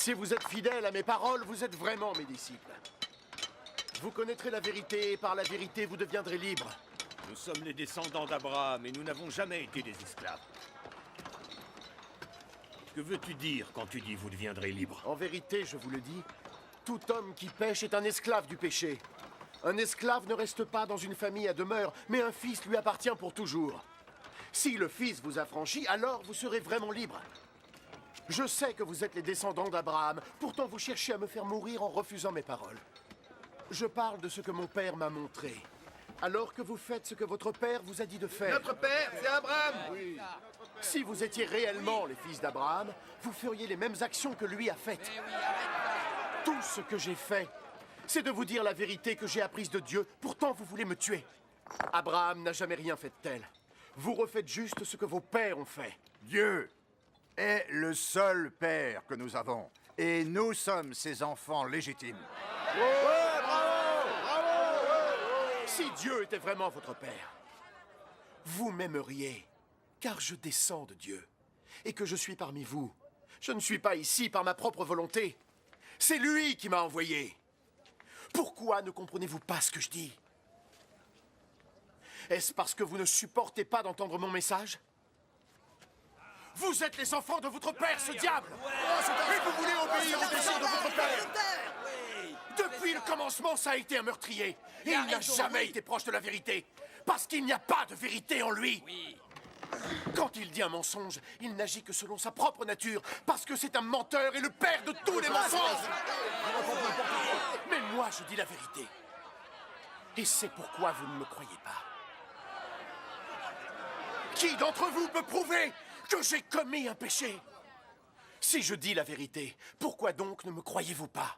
Si vous êtes fidèles à mes paroles, vous êtes vraiment mes disciples. Vous connaîtrez la vérité, et par la vérité, vous deviendrez libres. Nous sommes les descendants d'Abraham et nous n'avons jamais été des esclaves. Que veux-tu dire quand tu dis vous deviendrez libres? En vérité, je vous le dis, tout homme qui pêche est un esclave du péché. Un esclave ne reste pas dans une famille à demeure, mais un fils lui appartient pour toujours. Si le fils vous affranchit, alors vous serez vraiment libre. Je sais que vous êtes les descendants d'Abraham, pourtant vous cherchez à me faire mourir en refusant mes paroles. Je parle de ce que mon père m'a montré. Alors que vous faites ce que votre père vous a dit de faire. Notre père, c'est Abraham! Oui. Si vous étiez réellement les fils d'Abraham, vous feriez les mêmes actions que lui a faites. Tout ce que j'ai fait, c'est de vous dire la vérité que j'ai apprise de Dieu. Pourtant, vous voulez me tuer. Abraham n'a jamais rien fait de tel. Vous refaites juste ce que vos pères ont fait. Dieu est le seul père que nous avons. Et nous sommes ses enfants légitimes. Si Dieu était vraiment votre père, vous m'aimeriez, car je descends de Dieu, et que je suis parmi vous. Je ne suis pas ici par ma propre volonté. C'est lui qui m'a envoyé. Pourquoi ne comprenez-vous pas ce que je dis? Est-ce parce que vous ne supportez pas d'entendre mon message? Vous êtes les enfants de votre père, ce diable! Et vous voulez obéir au désir de votre père! Depuis le commencement, ça a été un meurtrier. Et il n'a jamais été proche de la vérité. Parce qu'il n'y a pas de vérité en lui. Quand il dit un mensonge, il n'agit que selon sa propre nature. Parce que c'est un menteur et le père de tous les mensonges. Mais moi, je dis la vérité. Et c'est pourquoi vous ne me croyez pas. Qui d'entre vous peut prouver que j'ai commis un péché? Si je dis la vérité, pourquoi donc ne me croyez-vous pas?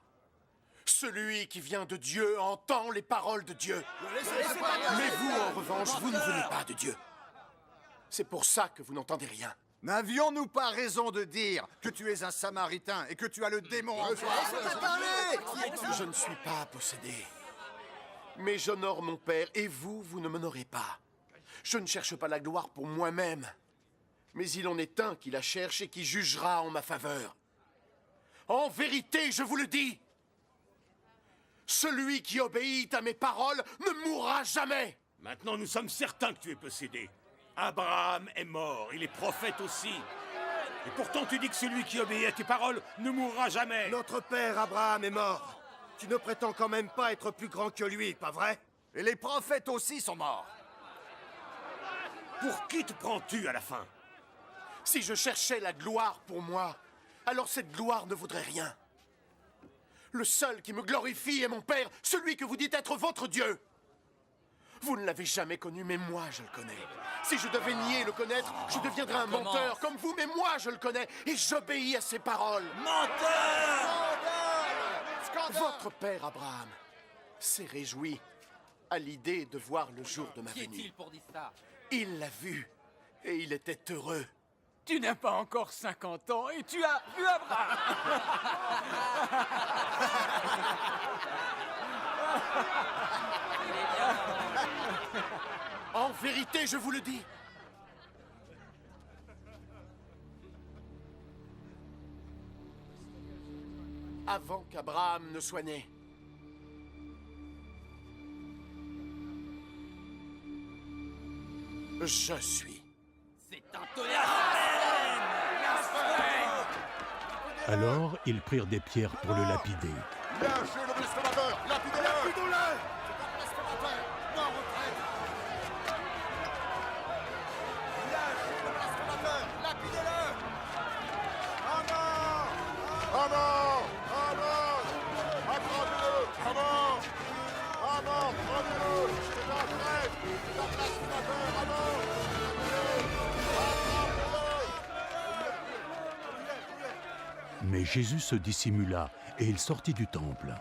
Celui qui vient de Dieu entend les paroles de Dieu. Mais vous, en revanche, vous ne venez pas de Dieu. C'est pour ça que vous n'entendez rien. N'avions-nous pas raison de dire que tu es un Samaritain et que tu as le démon en toi? Je ne suis pas possédé. Mais j'honore mon Père, et vous, vous ne m'honorez pas. Je ne cherche pas la gloire pour moi-même. Mais il en est un qui la cherche et qui jugera en ma faveur. En vérité, je vous le dis, celui qui obéit à mes paroles ne mourra jamais. Maintenant, nous sommes certains que tu es possédé. Abraham est mort, et les prophètes aussi. Et pourtant, tu dis que celui qui obéit à tes paroles ne mourra jamais. Notre père Abraham est mort. Tu ne prétends quand même pas être plus grand que lui, pas vrai? Et les prophètes aussi sont morts. Pour qui te prends-tu à la fin? Si je cherchais la gloire pour moi, alors cette gloire ne vaudrait rien. Le seul qui me glorifie est mon Père, celui que vous dites être votre Dieu. Vous ne l'avez jamais connu, mais moi je le connais. Si je devais nier le connaître, je deviendrais un menteur comme vous, mais moi je le connais et j'obéis à ses paroles. Menteur! Votre père Abraham s'est réjoui à l'idée de voir le jour de ma Qui venue. est-il pour dire ça? Il l'a vu et il était heureux. Tu n'as pas encore 50 ans et tu as vu Abraham. En vérité, je vous le dis. Avant qu'Abraham ne soit né. Je suis. C'est un tonnerre. Alors, ils prirent des pierres pour le lapider. Lâchez le blasphémateur! Lapidez-le! Lâchez le blasphémateur! Lapidez-le! À mort! À mort! À mort! Attrapez-le! À mort! À mort! Prenez-le! C'est un traître! C'est un blasphémateur! À mort! Mais Jésus se dissimula et il sortit du temple.